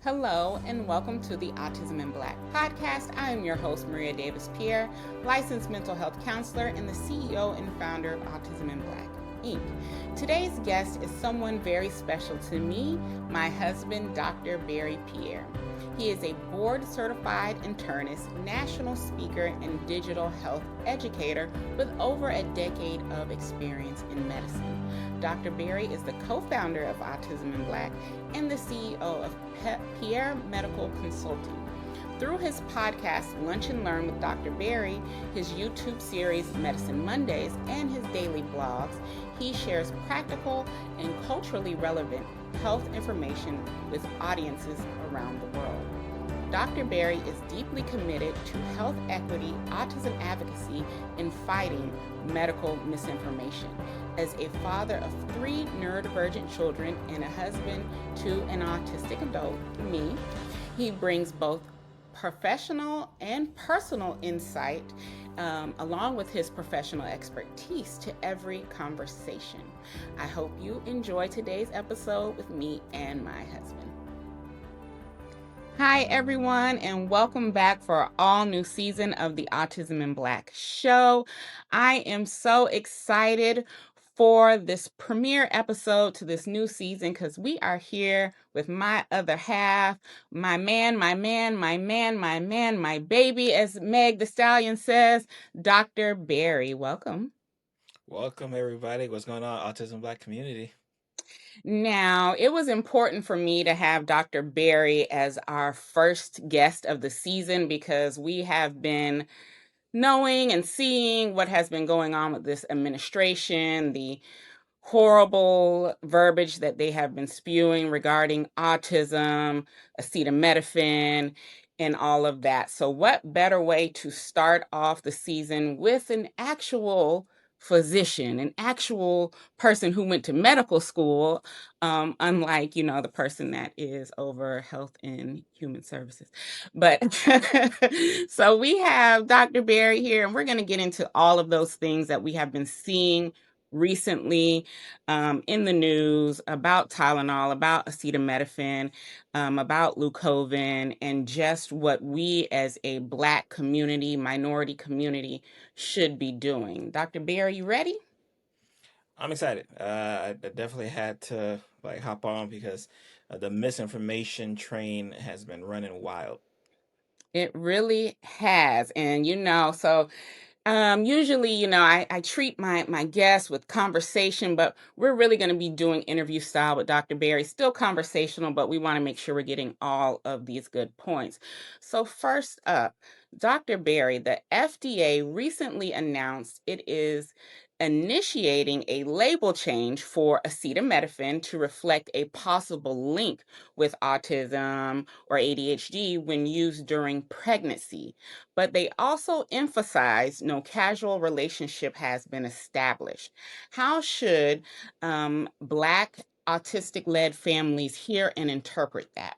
Hello, and welcome to the Autism in Black podcast. I am your host, Maria Davis-Pierre, licensed mental health counselor and the CEO and founder of Autism in Black, Inc. Today's guest is someone very special to me, my husband, Dr. Barry Pierre. He is a board-certified internist, national speaker, and digital health educator with over a decade of experience in medicine. Dr. Barry is the co-founder of Autism in Black and the CEO of Pierre Medical Consulting. Through his podcast, Lunch and Learn with Dr. Barry, his YouTube series, Medicine Mondays, and his daily blogs, he shares practical and culturally relevant health information with audiences around the world. Dr. Barry is deeply committed to health equity, autism advocacy, and fighting medical misinformation. As a father of 3 neurodivergent children and a husband to an autistic adult, me, he brings both professional and personal insight along with his professional expertise to every conversation. I hope you enjoy today's episode with me and my husband. Hi, everyone, and welcome back for our all new season of the Autism in Black show. I am so excited for this premiere episode to this new season because we are here with my other half, my baby, as Meg the Stallion says, Dr. Barry. Welcome. Welcome, everybody. What's going on, Autism Black community? Now, it was important for me to have Dr. Barry as our first guest of the season because we have been knowing and seeing what has been going on with this administration, the horrible verbiage that they have been spewing regarding autism, acetaminophen, and all of that. So what better way to start off the season with an actual physician, an actual person who went to medical school, unlike, the person that is over health and human services. But so we have Dr. Barry here, and we're going to get into all of those things that we have been seeing recently in the news about Tylenol, about acetaminophen, about Leucovorin, and just what we as a Black community, minority community, should be doing. Dr. Barry, you ready? I'm excited. I definitely had to hop on because the misinformation train has been running wild. It really has. And, so usually, I treat my guests with conversation, but we're really going to be doing interview style with Dr. Barry. Still conversational, but we want to make sure we're getting all of these good points. So first up, Dr. Barry, the FDA recently announced it is initiating a label change for acetaminophen to reflect a possible link with autism or ADHD when used during pregnancy. But they also emphasize no casual relationship has been established. How should Black autistic-led families hear and interpret that?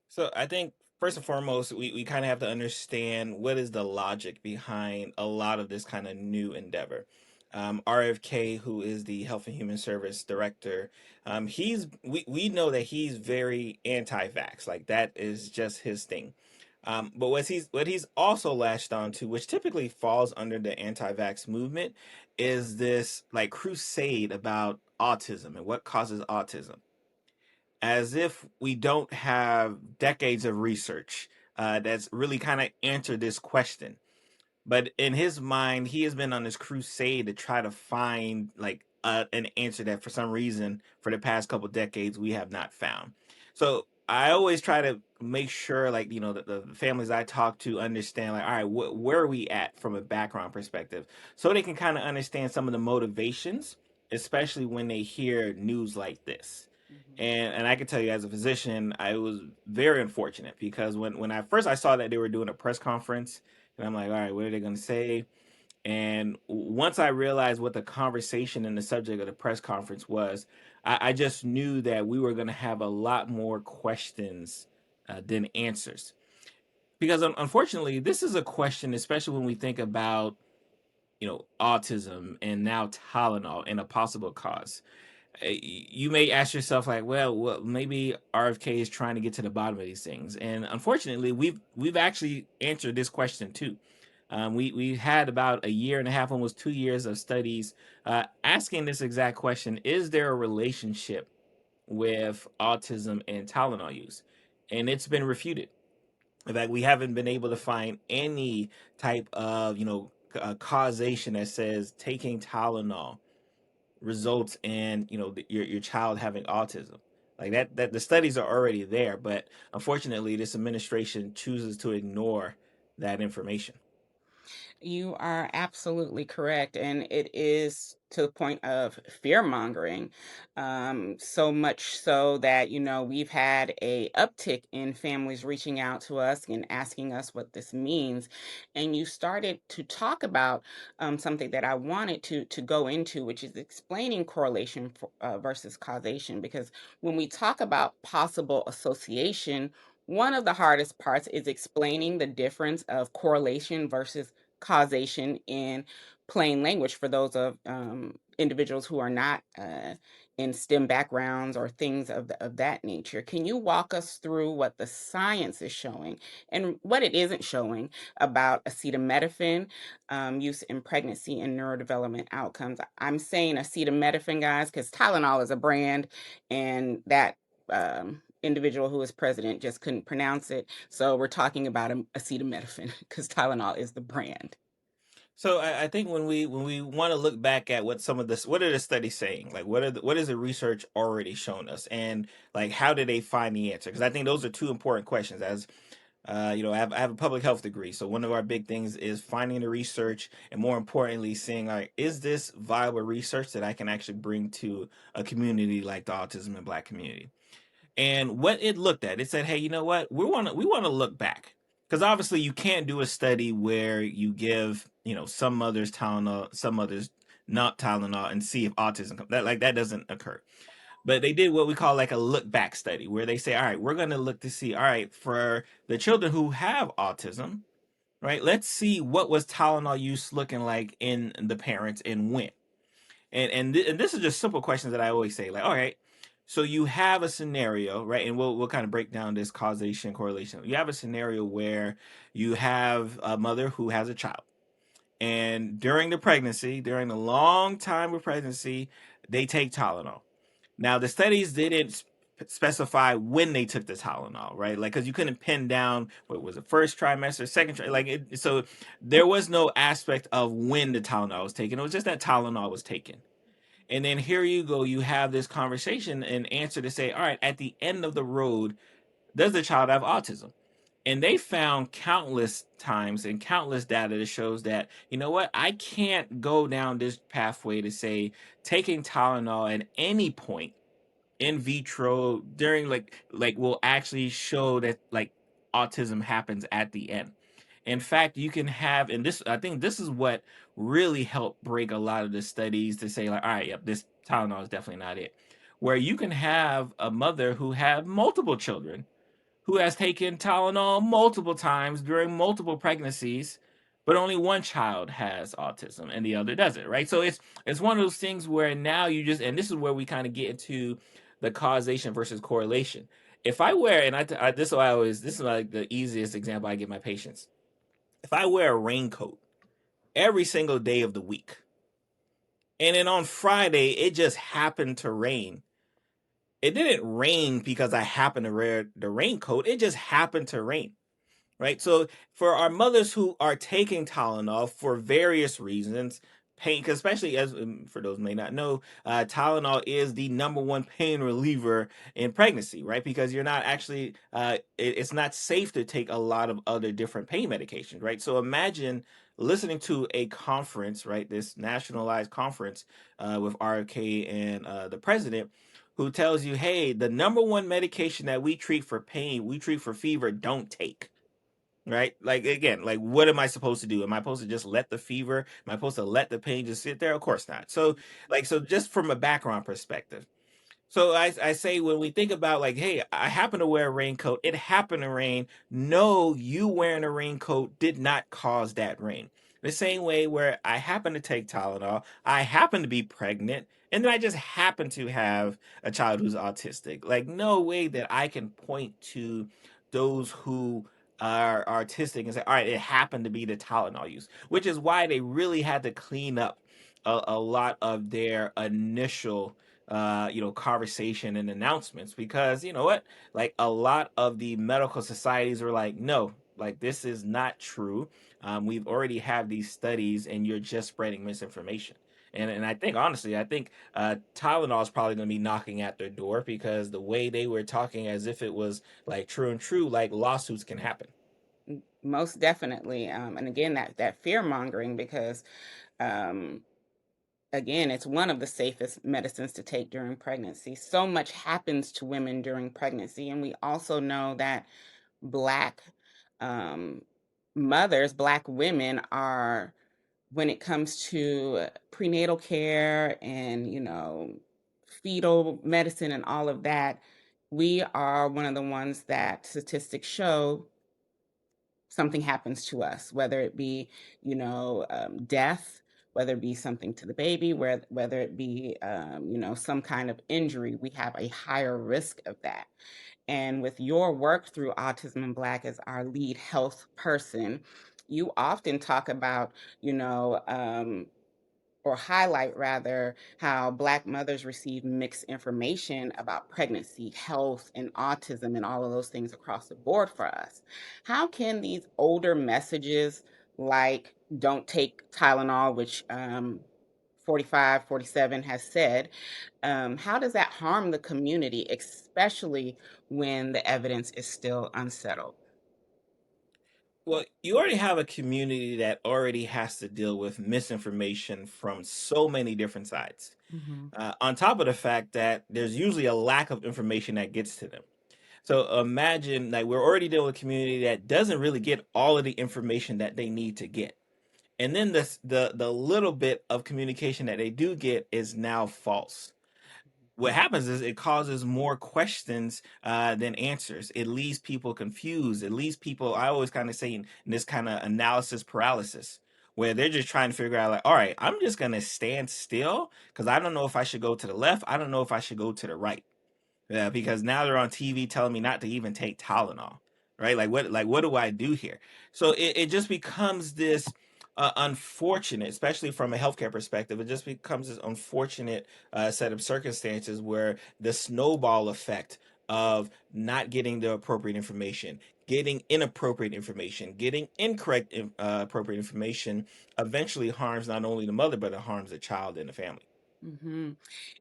So I think first and foremost, we kind of have to understand what is the logic behind a lot of this kind of new endeavor. RFK, who is the Health and Human Service Director, we know that he's very anti-vax. Like that is just his thing. But what he's also latched on to, which typically falls under the anti-vax movement, is this like crusade about autism and what causes autism, as if we don't have decades of research that's really kind of answered this question. But in his mind, he has been on this crusade to try to find an answer that for some reason for the past couple decades we have not found. So I always try to make sure the families I talk to understand all right, where are we at from a background perspective, so they can kind of understand some of the motivations, especially when they hear news like this. And I can tell you, as a physician, I was very unfortunate because when I saw that they were doing a press conference, and I'm like, all right, what are they going to say? And once I realized what the conversation and the subject of the press conference was, I just knew that we were going to have a lot more questions than answers. Because unfortunately, this is a question, especially when we think about autism and now Tylenol and a possible cause. You may ask yourself like, well, maybe RFK is trying to get to the bottom of these things, and unfortunately, we've actually answered this question too. We had about a year and a half, almost 2 years of studies asking this exact question: is there a relationship with autism and Tylenol use? And it's been refuted. In fact, we haven't been able to find any type of causation that says taking Tylenol results in your child having autism. Like that the studies are already there, but unfortunately this administration chooses to ignore that information. You are absolutely correct. And it is to the point of fear mongering. So much so that, we've had a uptick in families reaching out to us and asking us what this means. And you started to talk about something that I wanted to go into, which is explaining correlation versus causation. Because when we talk about possible association, one of the hardest parts is explaining the difference of correlation versus causation in plain language for those of individuals who are not in STEM backgrounds or things of that nature. Can you walk us through what the science is showing and what it isn't showing about acetaminophen use in pregnancy and neurodevelopment outcomes? I'm saying acetaminophen, guys, because Tylenol is a brand, and that individual who is president just couldn't pronounce it. So we're talking about acetaminophen because Tylenol is the brand. So I think when we want to look back at what are the studies saying, like what is the research already shown us, and like how did they find the answer? Because I think those are two important questions. As I have a public health degree, so one of our big things is finding the research, and more importantly, seeing like, is this viable research that I can actually bring to a community like the autism and Black community? And what it looked at, it said, hey, you know what? We want to look back, because obviously you can't do a study where you give some mothers Tylenol, some others not Tylenol, and see if autism that doesn't occur. But they did what we call like a look back study, where they say, all right, we're going to look to see, all right, for the children who have autism, right? Let's see what was Tylenol use looking like in the parents and when. And this is just simple questions that I always say, like, all right, so you have a scenario, right? And we'll kind of break down this causation correlation. You have a scenario where you have a mother who has a child, and during the pregnancy, during the long time of pregnancy, they take Tylenol. Now, the studies didn't specify when they took the Tylenol, right? Like, because you couldn't pin down what was it, first trimester, second trimester, so there was no aspect of when the Tylenol was taken. It was just that Tylenol was taken. And then here you go, you have this conversation and answer to say, all right, at the end of the road, does the child have autism? And they found countless times and countless data that shows that, you know what, I can't go down this pathway to say taking Tylenol at any point in vitro during like will actually show that like autism happens at the end. In fact, you can have, and this I think this is what really helped break a lot of the studies to say like, all right, yep, this Tylenol is definitely not it. Where you can have a mother who have multiple children who has taken Tylenol multiple times during multiple pregnancies, but only one child has autism and the other doesn't, right? So it's one of those things where now you just, and this is where we kind of get into the causation versus correlation. If I wear, and this is like the easiest example I give my patients. If I wear a raincoat every single day of the week, and then on Friday it just happened to rain, it didn't rain because I happened to wear the raincoat. It just happened to rain, right? So for our mothers who are taking Tylenol for various reasons, pain, because especially as for those who may not know, Tylenol is the number one pain reliever in pregnancy, right? Because you're not actually, it's not safe to take a lot of other different pain medications, right? So imagine listening to a conference, right? This nationalized conference with RFK and the president, who tells you, hey, the number one medication that we treat for pain, we treat for fever, don't take, right? Like again, like what am I supposed to do? Am I supposed to just let the fever? Am I supposed to let the pain just sit there? Of course not. So so just from a background perspective. So I say when we think about like, hey, I happen to wear a raincoat, it happened to rain. No, you wearing a raincoat did not cause that rain. The same way where I happen to take Tylenol, I happen to be pregnant, and then I just happen to have a child who's autistic. Like, no way that I can point to those who are artistic and say, all right, it happened to be the Tylenol use, which is why they really had to clean up a lot of their initial conversation and announcements, because you know what, like a lot of the medical societies were like, no, like this is not true. We've already have these studies and you're just spreading misinformation. And I think, honestly, I think Tylenol is probably going to be knocking at their door, because the way they were talking as if it was like true and true, like lawsuits can happen. Most definitely. And again, that fear mongering, because um, again, it's one of the safest medicines to take during pregnancy. So much happens to women during pregnancy, and we also know that Black um, mothers, Black women are, when it comes to prenatal care and, fetal medicine and all of that, we are one of the ones that statistics show something happens to us, whether it be, death, whether it be something to the baby, whether it be, some kind of injury, we have a higher risk of that. And with your work through Autism in Black as our lead health person, you often talk about, you know, um, or highlight rather, how Black mothers receive mixed information about pregnancy, health, and autism, and all of those things across the board for us. How can these older messages, like don't take Tylenol, which 45, 47 has said, how does that harm the community, especially when the evidence is still unsettled? Well, you already have a community that already has to deal with misinformation from so many different sides. Hmm. On top of the fact that there's usually a lack of information that gets to them. So imagine, like, we're already dealing with a community that doesn't really get all of the information that they need to get. And then the little bit of communication that they do get is now false. What happens is it causes more questions than answers. It leaves people confused. It leaves people, I always kind of say, in this kind of analysis paralysis, where they're just trying to figure out, like, all right, I'm just going to stand still because I don't know if I should go to the left. I don't know if I should go to the right. Yeah, because now they're on TV telling me not to even take Tylenol, right? Like what do I do here? So it just becomes this unfortunate, especially from a healthcare perspective, it just becomes this unfortunate set of circumstances where the snowball effect of not getting the appropriate information, getting inappropriate information, getting incorrect appropriate information eventually harms not only the mother, but it harms the child and the family. Hmm.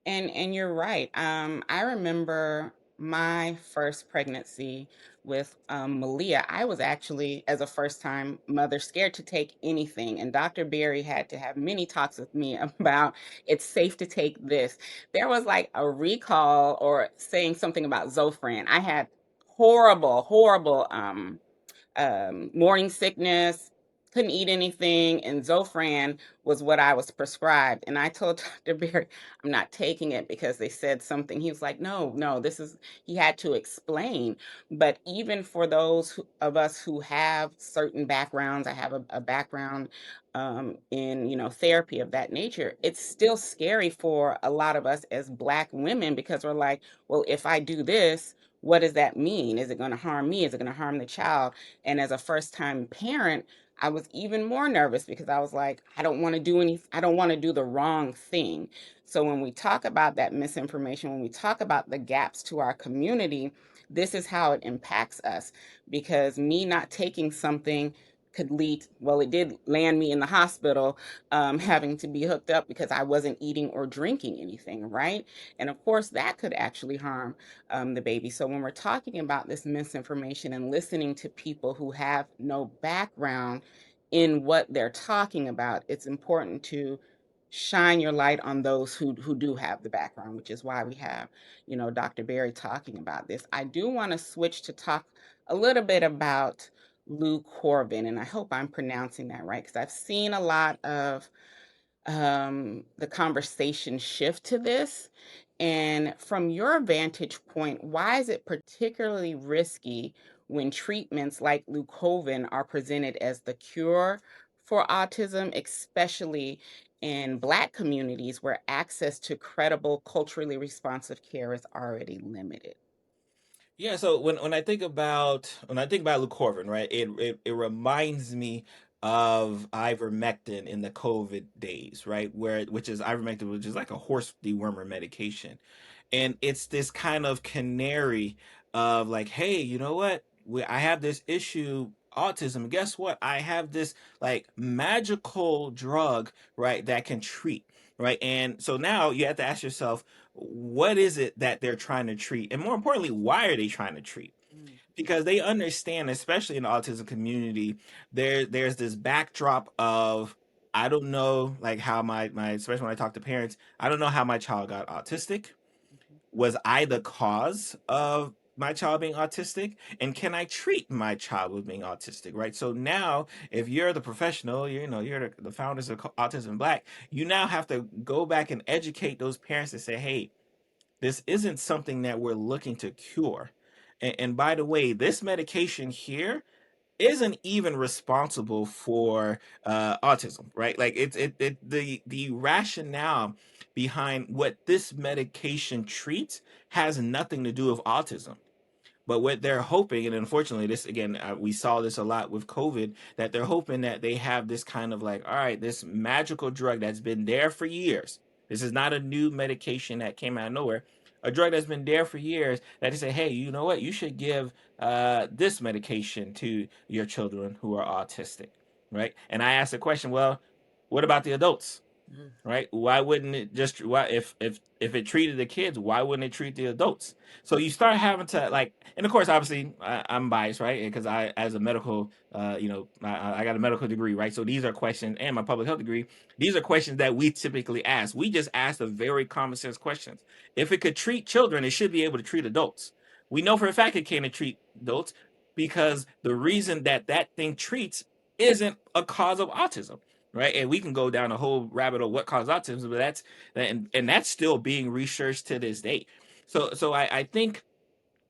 And you're right. I remember my first pregnancy with Malia. I was actually, as a first time mother, scared to take anything. And Dr. Berry had to have many talks with me about it's safe to take this. There was like a recall or saying something about Zofran. I had horrible, horrible morning sickness, couldn't eat anything, and Zofran was what I was prescribed. And I told Dr. Berry, I'm not taking it because they said something. He was like, no, no, this is, he had to explain. But even for those of us who have certain backgrounds, I have a background in, therapy of that nature, it's still scary for a lot of us as Black women, because we're like, well, if I do this, what does that mean? Is it going to harm me? Is it going to harm the child? And as a first time parent, I was even more nervous because I was like, I don't want to do the wrong thing. So when we talk about that misinformation, when we talk about the gaps to our community, this is how it impacts us. Because me not taking something could lead, well, it did land me in the hospital, having to be hooked up because I wasn't eating or drinking anything, right? And of course, that could actually harm the baby. So when we're talking about this misinformation and listening to people who have no background in what they're talking about, it's important to shine your light on those who do have the background, which is why we have, Dr. Berry talking about this. I do want to switch to talk a little bit about Lou Corbin, and I hope I'm pronouncing that right, because I've seen a lot of the conversation shift to this. And from your vantage point, why is it particularly risky when treatments like Leucovorin are presented as the cure for autism, especially in Black communities where access to credible, culturally responsive care is already limited? Yeah, so when I think about Leucovorin, right, it reminds me of ivermectin in the COVID days, right, which is ivermectin, which is like a horse dewormer medication, and it's this kind of canary of like, hey, you know what? I have this issue, autism. Guess what? I have this like magical drug, right, that can treat, right? And so now you have to ask yourself, what is it that they're trying to treat? And more importantly, why are they trying to treat? Mm, Because they understand, especially in the autism community, there's this backdrop of I don't know like how my especially when I talk to parents, I don't know how my child got autistic. mhm, Was I the cause of my child being autistic? And can I treat my child with being autistic? Right. So now, if you're the professional, you're the founders of Autism Black, you now have to go back and educate those parents and say, hey, this isn't something that we're looking to cure. And by the way, this medication here isn't even responsible for autism, right? Like the rationale behind what this medication treats has nothing to do with autism. But what they're hoping, and unfortunately, this again, we saw this a lot with COVID, that they're hoping that they have this kind of like, all right, this magical drug that's been there for years. This is not a new medication that came out of nowhere. A drug that's been there for years that they say, hey, you know what? You should give this medication to your children who are autistic, right? And I asked the question, well, what about the adults? mm. Right? Why wouldn't it just why if it treated the kids, why wouldn't it treat the adults? So you start having to like, and of course, obviously, I'm biased, right? Because I, as a medical, I got a medical degree, right? So these are questions, and my public health degree. These are questions that we typically ask. We just ask the very common sense questions. If it could treat children, it should be able to treat adults. We know for a fact it can't treat adults because the reason that that thing treats isn't a cause of autism, right? And we can go down a whole rabbit hole what causes autism, but and that's still being researched to this day. So I think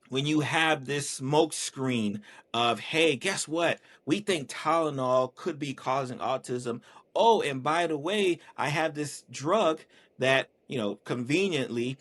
when you have this smoke screen of, hey, guess what? We think Tylenol could be causing autism. Oh, and by the way, I have this drug that, conveniently,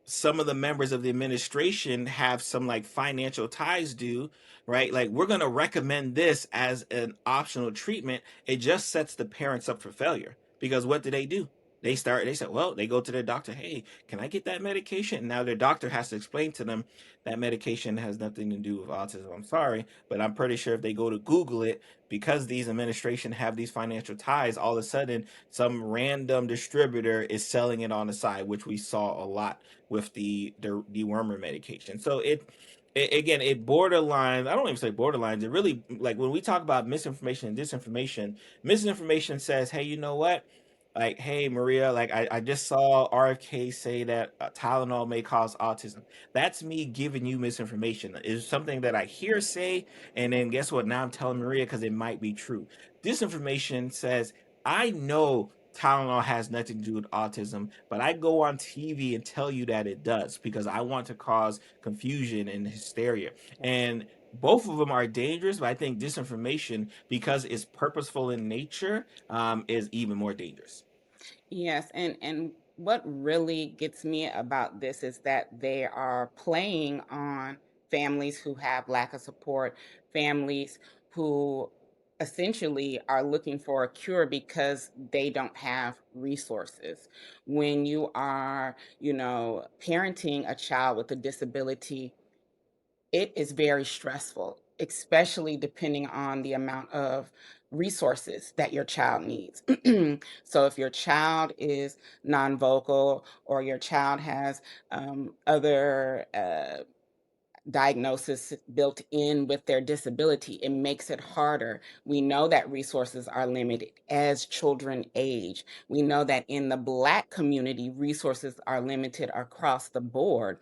some of the members of the administration have some like financial ties due, right? Like, we're going to recommend this as an optional treatment. It just sets the parents up for failure because what do? They said, well, they go to their doctor, hey, can I get that medication? And now their doctor has to explain to them that medication has nothing to do with autism. I'm sorry, but I'm pretty sure if they go to Google it, because these administration have these financial ties, all of a sudden some random distributor is selling it on the side, which we saw a lot with the dewormer medication. So it again, it borderlines. I don't even say borderlines. It really, like, when we talk about misinformation and disinformation, misinformation says, hey, you know what? Like, hey, Maria, like, I just saw RFK say that Tylenol may cause autism. That's me giving you misinformation. It's something that I hear say, and then guess what? Now I'm telling Maria because it might be true. Disinformation says, I know Tylenol has nothing to do with autism, but I go on TV and tell you that it does because I want to cause confusion and hysteria. And both of them are dangerous, but I think disinformation, because it's purposeful in nature, is even more dangerous. Yes, and what really gets me about this is that they are playing on families who have lack of support, families who essentially are looking for a cure because they don't have resources. When you are, parenting a child with a disability, it is very stressful, especially depending on the amount of resources that your child needs. So, if your child is non-vocal or your child has other diagnosis built in with their disability, it makes it harder. We know that resources are limited as children age. We know that in the Black community, resources are limited across the board.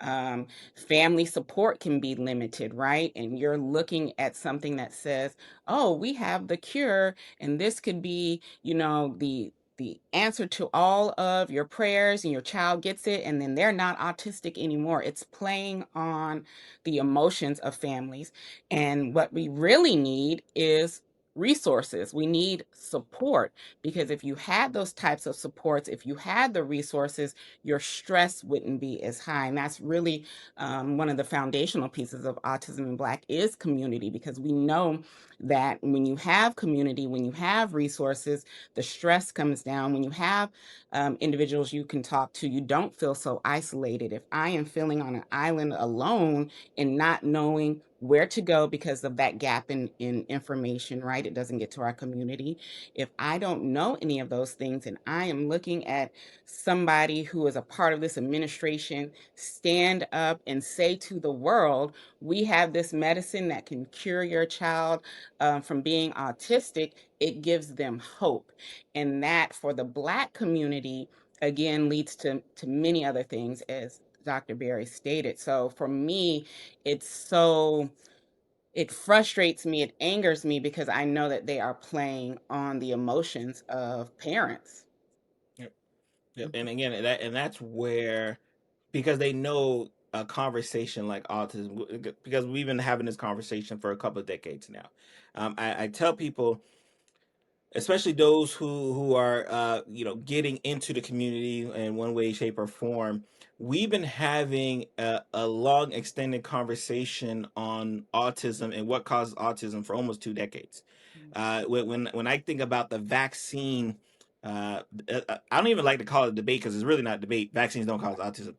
Um, Family support can be limited, right? And you're looking at something that says, "Oh, we have the cure, and this could be, the answer to all of your prayers, and your child gets it, and then they're not autistic anymore." It's playing on the emotions of families. And what we really need is resources. We need support, because if you had those types of supports, if you had the resources, your stress wouldn't be as high. And that's really one of the foundational pieces of Autism in Black is community, because we know that when you have community, when you have resources, the stress comes down. When you have individuals you can talk to, you don't feel so isolated. If I am feeling on an island alone and not knowing where to go because of that gap in information, right? It doesn't get to our community. If I don't know any of those things and I am looking at somebody who is a part of this administration stand up and say to the world, we have this medicine that can cure your child from being autistic, it gives them hope. And that for the Black community, again, leads to many other things, as Dr. Berry stated. So for me, it frustrates me, it angers me, because I know that they are playing on the emotions of parents. Yep. Yep. Mhm. And again, that's where, because they know a conversation like autism, because we've been having this conversation for a couple of decades now. I tell people, especially those who are getting into the community in one way, shape, or form, we've been having a long extended conversation on autism and what causes autism for almost 2 decades. When I think about the vaccine, I don't even like to call it a debate, because it's really not a debate. Vaccines don't cause autism.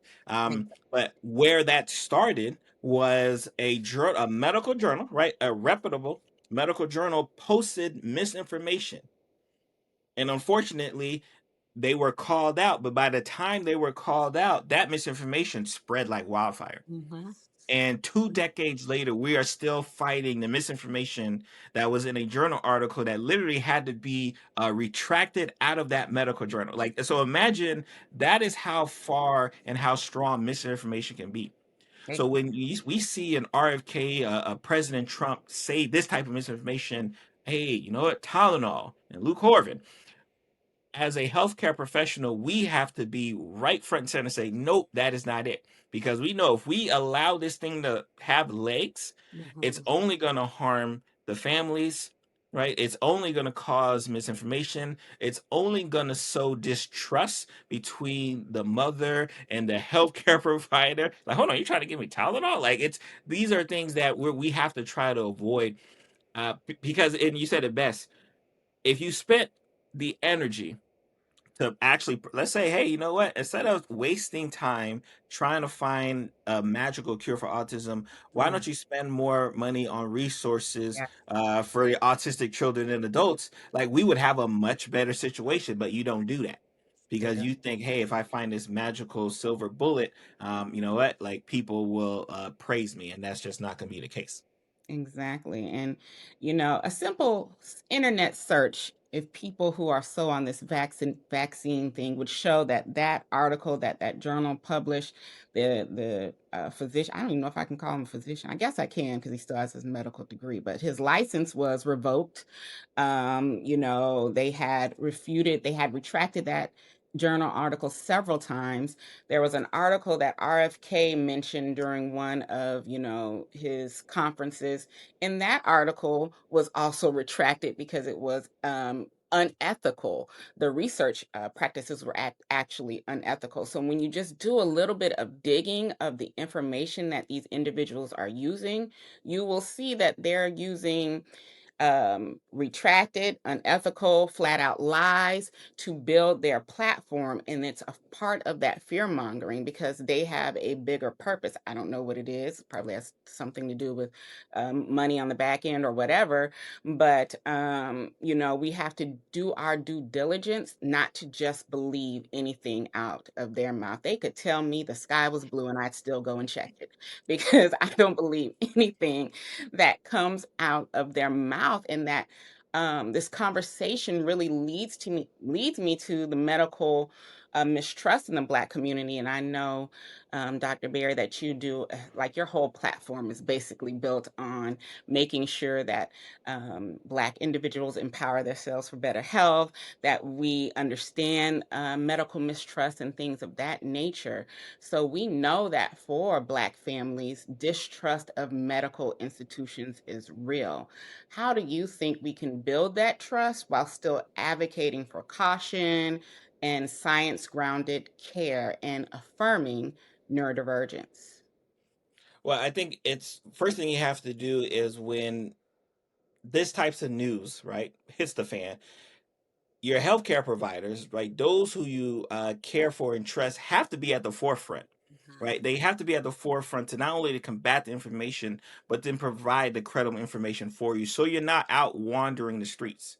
But where that started was a medical journal, right? A reputable medical journal posted misinformation, and unfortunately they were called out. But by the time they were called out, that misinformation spread like wildfire. Mhm. And 2 decades later, we are still fighting the misinformation that was in a journal article that literally had to be retracted out of that medical journal. Like, so imagine that is how far and how strong misinformation can be. So Exactly. when we see an RFK, President Trump say this type of misinformation, hey, you know what, Tylenol and Leucovorin, as a healthcare professional, we have to be right front and center and say, nope, that is not it. Because we know if we allow this thing to have legs, it's Mhm. only going to harm the families, right? It's only going to cause misinformation. It's only going to sow distrust between the mother and the healthcare provider. Like, hold on, you're trying to give me Tylenol? Like, these are things that we have to try to avoid. Because, and you said it best, if you spent the energy to actually, let's say, hey, you know what, instead of wasting time trying to find a magical cure for autism, why Yeah. don't you spend more money on resources Yeah. for the autistic children and adults? Like, we would have a much better situation. But you don't do that, because Yeah. you think, hey, if I find this magical silver bullet, you know what, like, people will praise me, and that's just not going to be the case. Exactly. And, a simple internet search, if people who are so on this vaccine thing, would show that that article that journal published, the physician, I don't even know if I can call him a physician. I guess I can, because he still has his medical degree, but his license was revoked. They had retracted that journal article several times. There was an article that RFK mentioned during one of, his conferences, and that article was also retracted because it was unethical. The research practices were actually unethical. So when you just do a little bit of digging of the information that these individuals are using, you will see that they're using retracted, unethical, flat out lies to build their platform. And it's a part of that fear mongering, because they have a bigger purpose. I don't know what it is. Probably has something to do with money on the back end or whatever. But, we have to do our due diligence not to just believe anything out of their mouth. They could tell me the sky was blue and I'd still go and check it, because I don't believe anything that comes out of their mouth. And that this conversation really leads me to the medical mistrust in the Black community. And I know, Dr. Berry, that you do, like your whole platform is basically built on making sure that Black individuals empower themselves for better health, that we understand medical mistrust and things of that nature. So we know that for Black families, distrust of medical institutions is real. How do you think we can build that trust while still advocating for caution and science grounded care and affirming neurodivergence? Well, I think it's first thing you have to do is when this types of news, right, hits the fan, your healthcare providers, right, those who you care for and trust have to be at the forefront, right? They have to be at the forefront to not only to combat the information, but then provide the credible information for you, so you're not out wandering the streets.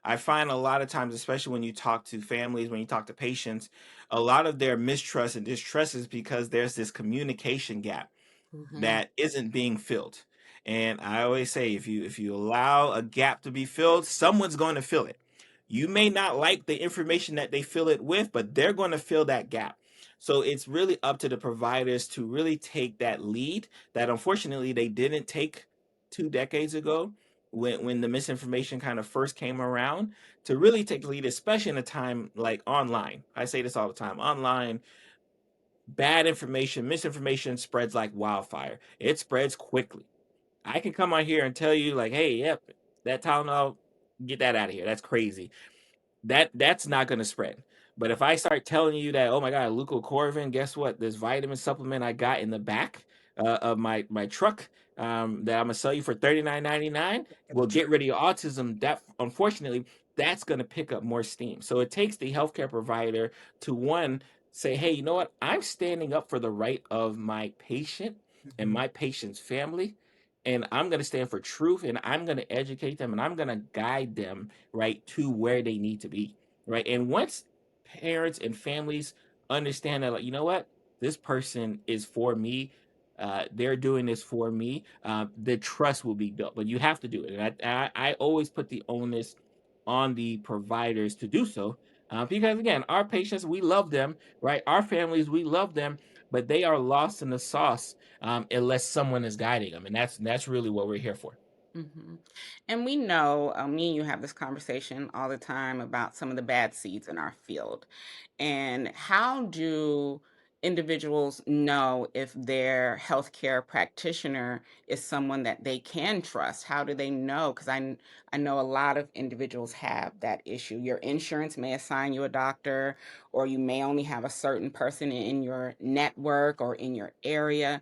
I find a lot of times, especially when you talk to families, when you talk to patients, a lot of their mistrust and distrust is because there's this communication gap Mm-hmm. that isn't being filled. And I always say if you allow a gap to be filled, someone's going to fill it. You may not like the information that they fill it with, but they're going to fill that gap. So it's really up to the providers to really take that lead that unfortunately they didn't take 2 decades ago when the misinformation kind of first came around, to really take the lead, especially in a time like online. I say this all the time. Online, bad information, misinformation spreads like wildfire. It spreads quickly. I can come on here and tell you like, hey, yep, that Tylenol, get that out of here. That's crazy. That's not going to spread. But if I start telling you that, oh my God, Leucovorin, guess what? This vitamin supplement I got in the back of my truck, that I'm gonna sell you for $39.99 will get rid of your autism. That unfortunately, that's going to pick up more steam. So it takes the healthcare provider to one say, hey, you know what? I'm standing up for the right of my patient and my patient's family. And I'm going to stand for truth, and I'm going to educate them, and I'm going to guide them right to where they need to be, right? And once parents and families understand that, like, you know what, this person is for me, they're doing this for me, the trust will be built. But you have to do it, and I always put the onus on the providers to do so, because again, our patients, we love them, right? Our families, we love them, but they are lost in the sauce, unless someone is guiding them, and that's really what we're here for. Hmm. And we know, me and you have this conversation all the time about some of the bad seeds in our field. And how do individuals know if their healthcare practitioner is someone that they can trust? How do they know? Because I know a lot of individuals have that issue. Your insurance may assign you a doctor, or you may only have a certain person in your network or in your area.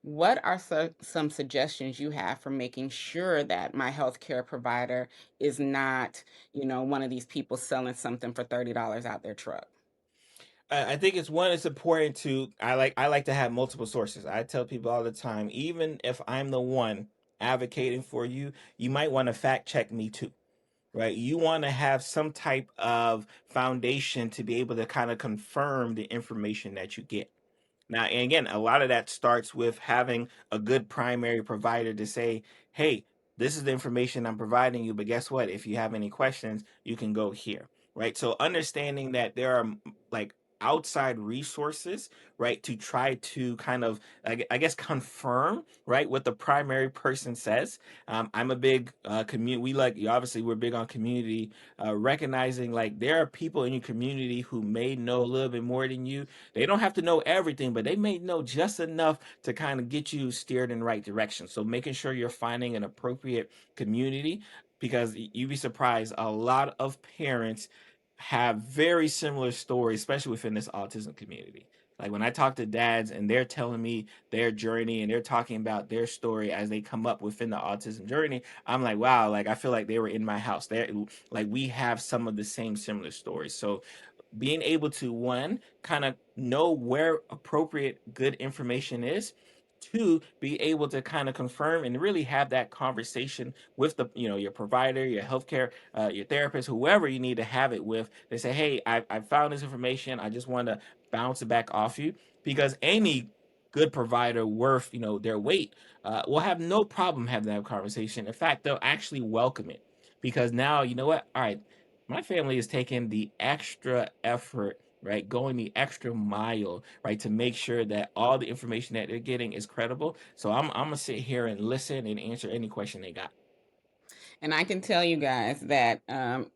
What are some suggestions you have for making sure that my healthcare provider is not, one of these people selling something for $30 out their truck? I think it's one. It's important to. I like to have multiple sources. I tell people all the time, even if I'm the one advocating for you, you might want to fact check me too, right? You want to have some type of foundation to be able to kind of confirm the information that you get. Now, and again, a lot of that starts with having a good primary provider to say, hey, this is the information I'm providing you, but guess what? If you have any questions, you can go here, right? So understanding that there are like outside resources, right, to try to kind of, I guess, confirm, right, what the primary person says. I'm a big community. We like, obviously, we're big on community, recognizing like there are people in your community who may know a little bit more than you. They don't have to know everything, but they may know just enough to kind of get you steered in the right direction. So making sure you're finding an appropriate community, because you'd be surprised, a lot of parents have very similar stories, especially within this autism community. Like when I talk to dads and they're telling me their journey and they're talking about their story as they come up within the autism journey, I'm like, wow, like I feel like they were in my house. They're like we have some of the same similar stories. So being able to one kind of know where appropriate good information is, two, be able to kind of confirm and really have that conversation with the your provider, your healthcare, your therapist, whoever you need to have it with. They say, hey, I found this information, I just want to bounce it back off you, because any good provider worth their weight will have no problem having that conversation. In fact, they'll actually welcome it, because now you know what, all right, my family is taking the extra effort, right? Going the extra mile, right, to make sure that all the information that they're getting is credible. So I'm gonna sit here and listen and answer any question they got. And I can tell you guys that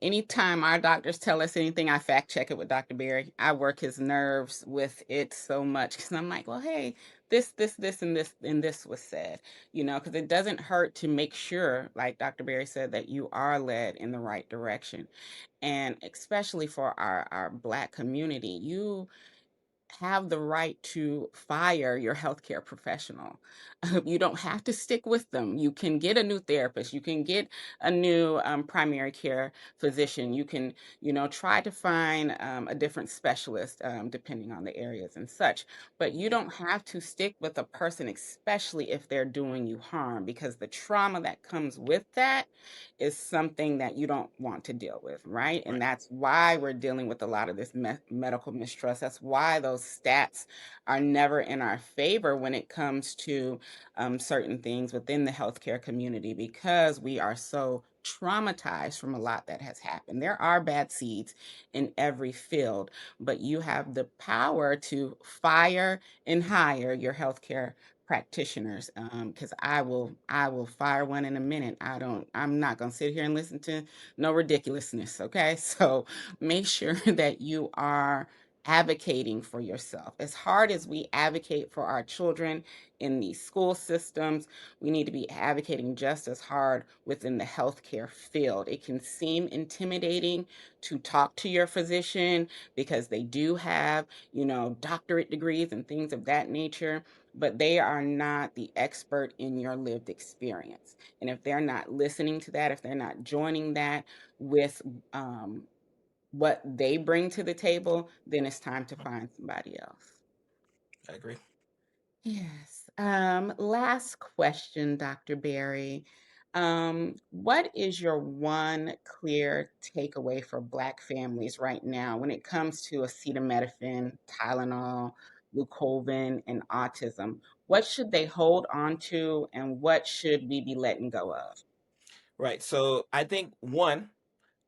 anytime our doctors tell us anything, I fact check it with Dr. Barry. I work his nerves with it so much because I'm like, well, hey, this was said, because it doesn't hurt to make sure, like Dr. Barry said, that you are led in the right direction. And especially for our Black community, you have the right to fire your healthcare professional. You don't have to stick with them. You can get a new therapist. You can get a new primary care physician. You can, try to find a different specialist depending on the areas and such. But you don't have to stick with a person, especially if they're doing you harm, because the trauma that comes with that is something that you don't want to deal with, right? And Right. that's why we're dealing with a lot of this medical mistrust. That's why those stats are never in our favor when it comes to certain things within the healthcare community, because we are so traumatized from a lot that has happened. There are bad seeds in every field, but you have the power to fire and hire your healthcare practitioners, because I will fire one in a minute. I'm not going to sit here and listen to no ridiculousness. Okay. So make sure that you are advocating for yourself. As hard as we advocate for our children in these school systems, we need to be advocating just as hard within the healthcare field. It can seem intimidating to talk to your physician because they do have, doctorate degrees and things of that nature, but they are not the expert in your lived experience. And if they're not listening to that, if they're not joining that with what they bring to the table, then it's time to find somebody else. I agree. Yes. Last question, Dr. Barry. What is your one clear takeaway for Black families right now when it comes to acetaminophen, Tylenol, Leucovorin, and autism? What should they hold on to, and what should we be letting go of? Right. So I think one,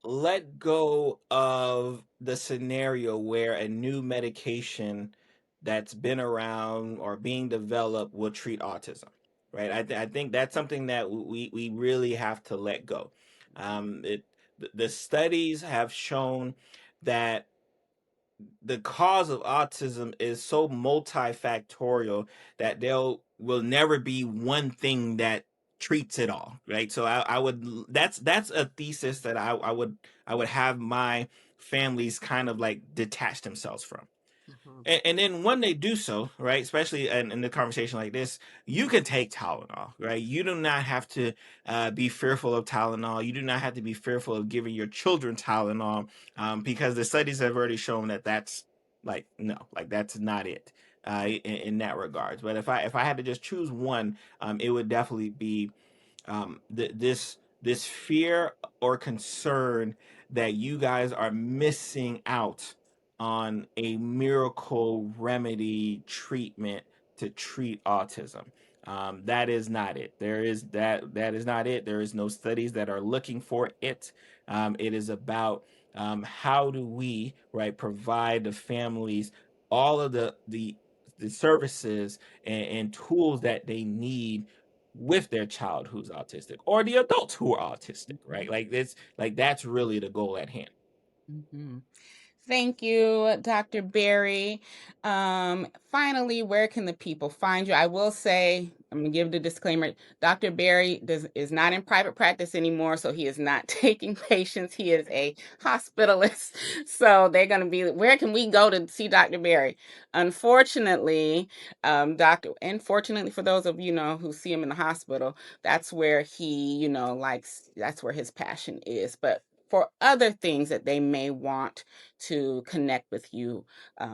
let go of the scenario where a new medication that's been around or being developed will treat autism. Right. I think that's something that we really have to let go. The studies have shown that the cause of autism is so multifactorial that there will never be one thing that treats it all, right? So I would, that's a thesis that I would have my families kind of like detach themselves from. Mhm. And then when they do so, right, especially in the conversation like this, you can take Tylenol, right? You do not have to be fearful of Tylenol. You do not have to be fearful of giving your children Tylenol, because the studies have already shown that that's like no, like that's not it in that regards. But if I had to just choose one, it would definitely be this fear or concern that you guys are missing out on a miracle remedy treatment to treat autism. That is not it. That is not it. There is no studies that are looking for it. It is about how do we, right, provide the families all of the services and tools that they need with their child who's autistic or the adults who are autistic, right? Mhm. Like that's really the goal at hand. Mhm. Thank you, Dr. Barry. Finally, where can the people find you? I will say, I'm gonna give the disclaimer. Dr. Barry is not in private practice anymore, so he is not taking patients. He is a hospitalist. So they're gonna be, where can we go to see Dr. Barry? Unfortunately, unfortunately for those of who see him in the hospital, that's where he, likes, that's where his passion is. But for other things that they may want to connect with you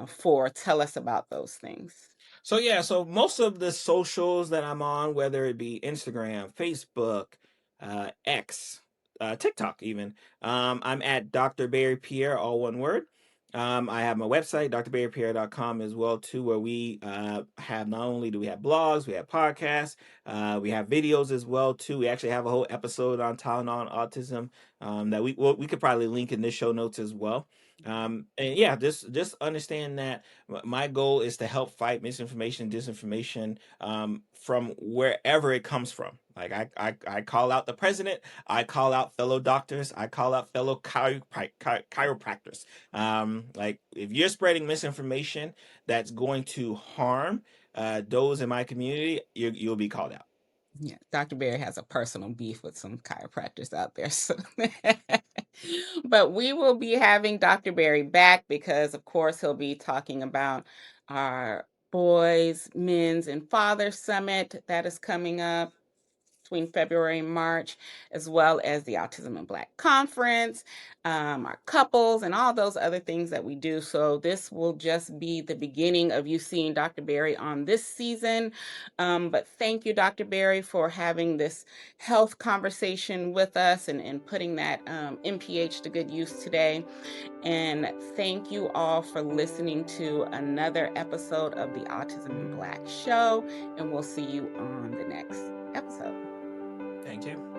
for. Tell us about those things. So yeah, so most of the socials that I'm on, whether it be Instagram, Facebook, X, TikTok, even, I'm at Dr. Barry Pierre, all one word. I have my website, drbarrypierre.com as well too, where we have, not only do we have blogs, we have podcasts, we have videos as well too. We actually have a whole episode on Tylenol and autism that we could probably link in the show notes as well. And yeah, just understand that my goal is to help fight misinformation, disinformation, from wherever it comes from. Like I call out the president, I call out fellow doctors, I call out fellow chiropractors. Like if you're spreading misinformation that's going to harm those in my community, you'll be called out. Yeah, Dr. Berry has a personal beef with some chiropractors out there. So but we will be having Dr. Berry back because, of course, he'll be talking about our Boys, Men's, and Father Summit that is coming up between February and March, as well as the Autism in Black Conference, our couples, and all those other things that we do. So this will just be the beginning of you seeing Dr. Berry on this season. But thank you, Dr. Berry, for having this health conversation with us and putting that MPH to good use today. And thank you all for listening to another episode of the Autism in Black show. And we'll see you on the next episode. Thank you.